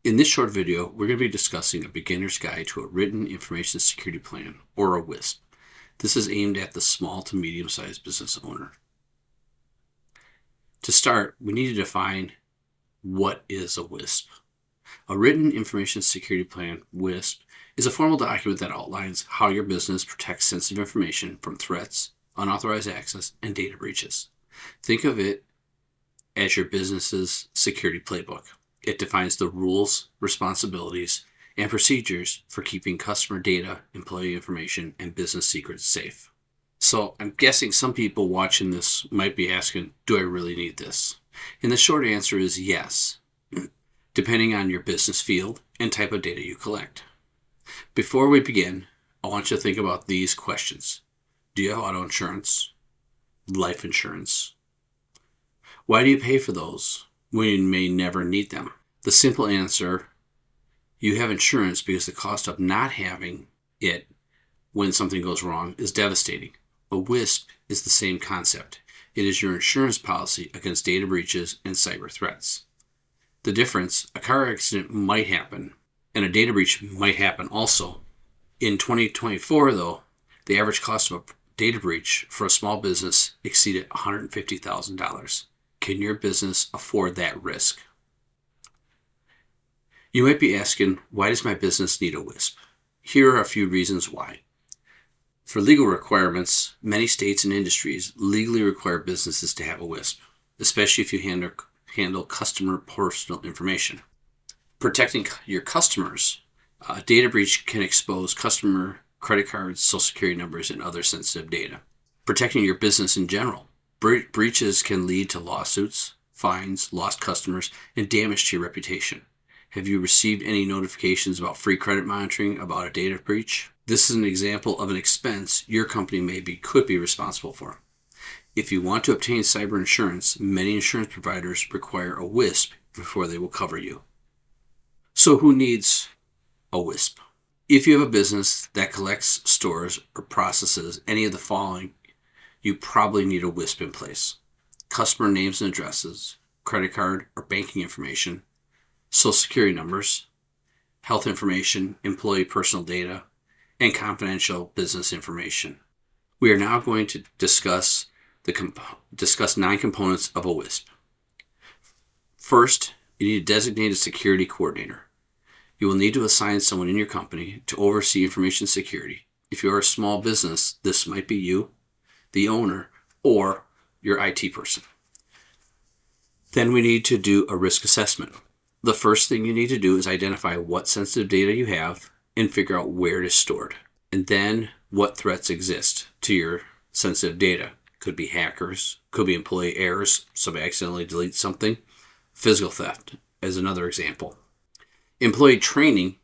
In this short video, we're going to be discussing a beginner's guide to a written information security plan, or a WISP. This is aimed at the small to medium-sized business owner. To start, we need to define what is a WISP. A written information security plan, WISP, is a formal document that outlines how your business protects sensitive information from threats, unauthorized access, and data breaches. Think of it as your business's security playbook. It defines the rules, responsibilities, and procedures for keeping customer data, employee information, and business secrets safe. So I'm guessing some people watching this might be asking, do I really need this? And the short answer is yes, depending on your business field and type of data you collect. Before we begin, I want you to think about these questions. Do you have auto insurance? Life insurance? Why do you pay for those when you may never need them? The simple answer, you have insurance because the cost of not having it when something goes wrong is devastating. A WISP is the same concept. It is your insurance policy against data breaches and cyber threats. The difference, a car accident might happen, and a data breach might happen also. In 2024, though, the average cost of a data breach for a small business exceeded $150,000. Can your business afford that risk? You might be asking, why does my business need a WISP? Here are a few reasons why. For legal requirements, many states and industries legally require businesses to have a WISP, especially if you handle customer personal information. Protecting your customers, a data breach can expose customer credit cards, social security numbers, and other sensitive data. Protecting your business in general. Breaches can lead to lawsuits, fines, lost customers, and damage to your reputation. Have you received any notifications about free credit monitoring about a data breach? This is an example of an expense your company could be responsible for. If you want to obtain cyber insurance, many insurance providers require a WISP before they will cover you. So who needs a WISP? If you have a business that collects, stores, or processes any of the following, you probably need a WISP in place. Customer names and addresses, credit card or banking information, social security numbers, health information, employee personal data, and confidential business information. We are now going to discuss 9 components of a WISP. First, you need a designated security coordinator. You will need to assign someone in your company to oversee information security. If you are a small business, this might be you, the owner, or your IT person. Then we need to do a risk assessment. The first thing you need to do is identify what sensitive data you have and figure out where it is stored. And then what threats exist to your sensitive data. Could be hackers, could be employee errors, somebody accidentally deletes something. Physical theft as another example. Employee training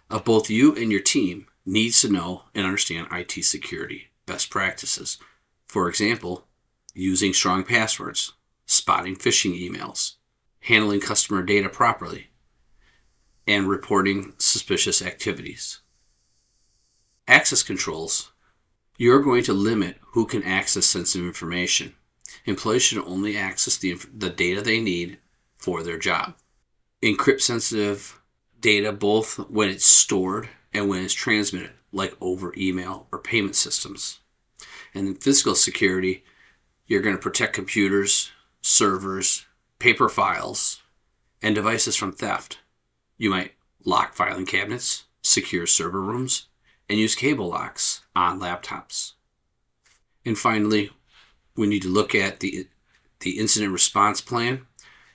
of both you and your team needs to know and understand IT security best practices. For example, using strong passwords, spotting phishing emails, handling customer data properly, and reporting suspicious activities. Access controls. You're going to limit who can access sensitive information. Employees should only access the data they need for their job. Encrypt sensitive data both when it's stored and when it's transmitted, like over email or payment systems. And in physical security, you're going to protect computers, servers, paper files, and devices from theft. You might lock filing cabinets, secure server rooms, and use cable locks on laptops. And finally, we need to look at the incident response plan.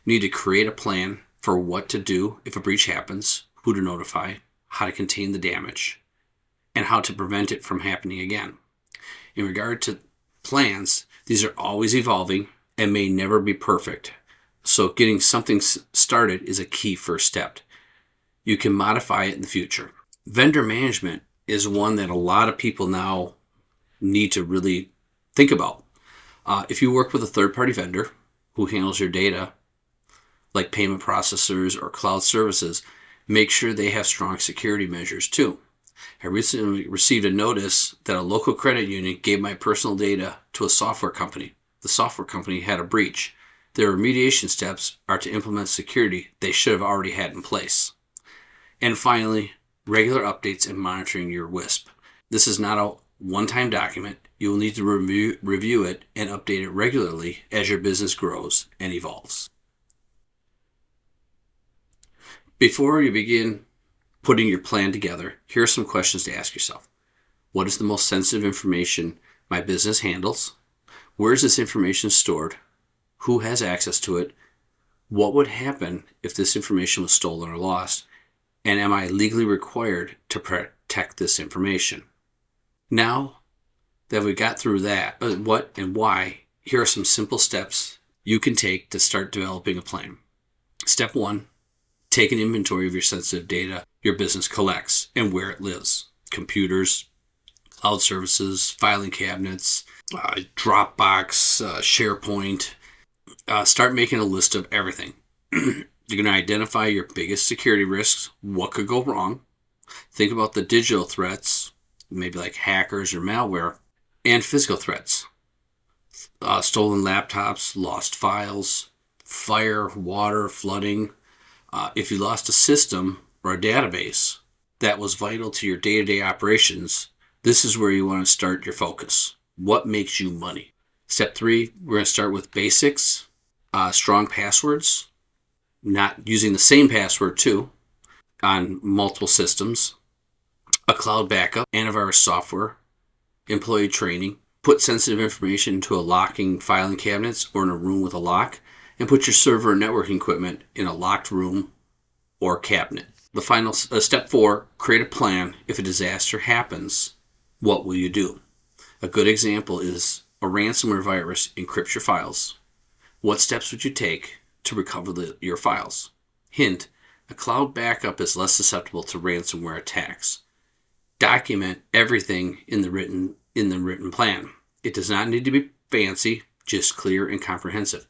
We need to create a plan for what to do if a breach happens, who to notify, how to contain the damage, and how to prevent it from happening again. In regard to plans, these are always evolving and may never be perfect. So getting something started is a key first step. You can modify it in the future. Vendor management is one that a lot of people now need to really think about. If you work with a third-party vendor who handles your data, like payment processors or cloud services, make sure they have strong security measures too. I recently received a notice that a local credit union gave my personal data to a software company. The software company had a breach. Their remediation steps are to implement security they should have already had in place. And finally, regular updates and monitoring your WISP. This is not a one-time document. You will need to review it and update it regularly as your business grows and evolves. Before you begin putting your plan together, here are some questions to ask yourself. What is the most sensitive information my business handles? Where is this information stored? Who has access to it? What would happen if this information was stolen or lost? And am I legally required to protect this information? Now that we got through that, what and why, here are some simple steps you can take to start developing a plan. Step 1, take an inventory of your sensitive data your business collects and where it lives. Computers, cloud services, filing cabinets, Dropbox, SharePoint. Start making a list of everything. You're going to identify your biggest security risks, what could go wrong. Think about the digital threats, maybe like hackers or malware, and physical threats. Stolen laptops, lost files, fire, water, flooding. If you lost a system or a database that was vital to your day-to-day operations, this is where you want to start your focus. What makes you money? Step 3, we're going to start with basics, strong passwords, not using the same password too on multiple systems, a cloud backup, antivirus software, employee training. Put sensitive information into a locking filing cabinets or in a room with a lock, and put your server and networking equipment in a locked room or cabinet. The final step 4, create a plan. If a disaster happens, what will you do? A good example is a ransomware virus encrypts your files. What steps would you take to recover your files? Hint, a cloud backup is less susceptible to ransomware attacks. Document everything in the written plan. It does not need to be fancy, just clear and comprehensive.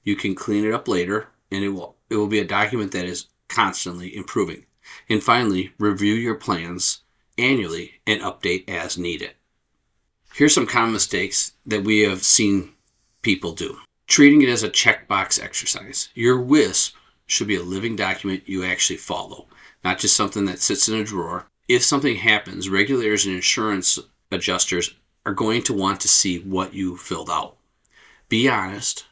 You can clean it up later, and it will be a document that is constantly improving. And finally, review your plans annually and update as needed. Here's some common mistakes that we have seen people do. Treating it as a checkbox exercise. Your WISP should be a living document you actually follow, not just something that sits in a drawer. If something happens, regulators and insurance adjusters are going to want to see what you filled out. Be honest.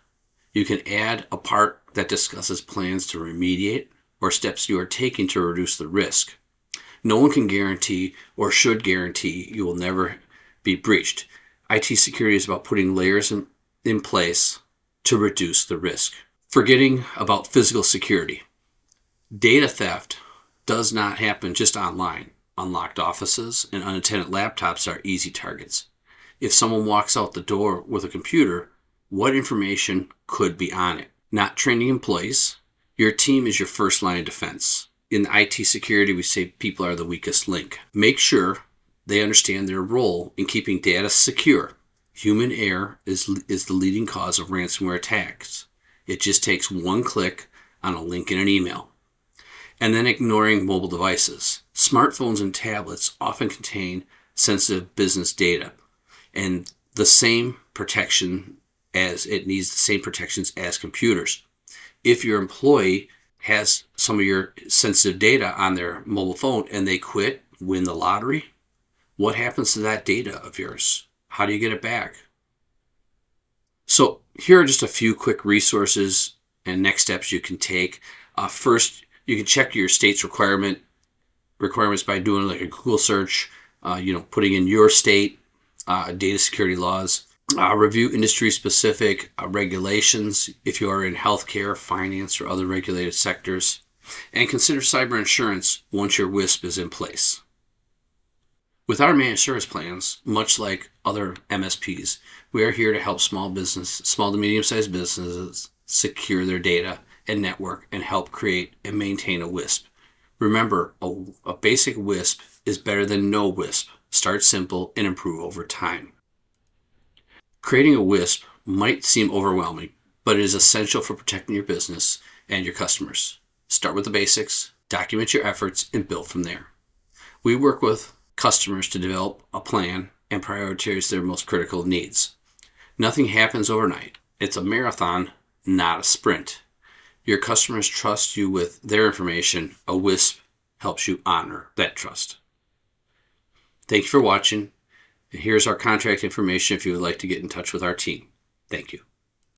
You can add a part that discusses plans to remediate or steps you are taking to reduce the risk. No one can guarantee or should guarantee you will never be breached. IT security is about putting layers in place to reduce the risk. Forgetting about physical security. Data theft does not happen just online. Unlocked offices and unattended laptops are easy targets. If someone walks out the door with a computer, what information could be on it? Not training employees. Your team is your first line of defense. In IT security, we say people are the weakest link. Make sure they understand their role in keeping data secure. Human error is the leading cause of ransomware attacks. It just takes one click on a link in an email. And then ignoring mobile devices. Smartphones and tablets often contain sensitive business data and the same protection as it needs the same protections as computers. If your employee has some of your sensitive data on their mobile phone and they quit, win the lottery, what happens to that data of yours? How do you get it back? So here are just a few quick resources and next steps you can take. First, you can check your state's requirements by doing like a Google search, putting in your state data security laws. Review industry-specific regulations if you are in healthcare, finance, or other regulated sectors. And consider cyber insurance once your WISP is in place. With our managed service plans, much like other MSPs, we are here to help small to medium-sized businesses secure their data and network and help create and maintain a WISP. Remember, a basic WISP is better than no WISP. Start simple and improve over time. Creating a WISP might seem overwhelming, but it is essential for protecting your business and your customers. Start with the basics, document your efforts, and build from there. We work with customers to develop a plan and prioritize their most critical needs. Nothing happens overnight. It's a marathon, not a sprint. Your customers trust you with their information. A WISP helps you honor that trust. Thank you for watching, and here's our contact information if you would like to get in touch with our team. Thank you.